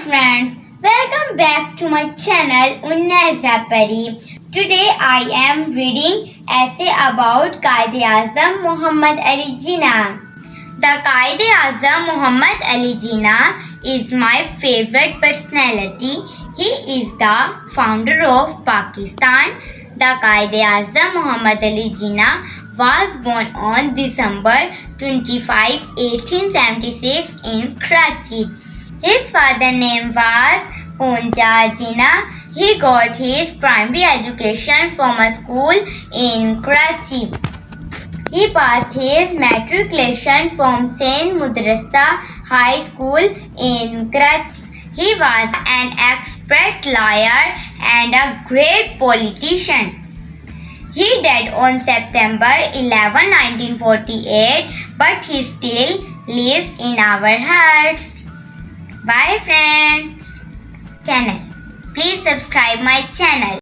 friends, welcome back to my channel Unna Zapari. Today I am reading essay about Quaid-e-Azam Muhammad Ali Jinnah. The Quaid-e-Azam Muhammad Ali Jinnah is my favorite personality. He is the founder of Pakistan. The Quaid-e-Azam Muhammad Ali Jinnah was born on December 25, 1876 in Karachi. His father's name was Punja Jinnah. He got his primary education from a school in Karachi. He passed his matriculation from Saint Madrasa High School in Karachi. He was an expert lawyer and a great politician. He died on September 11, 1948, but he still lives in our hearts. Bye friends. Please subscribe my channel.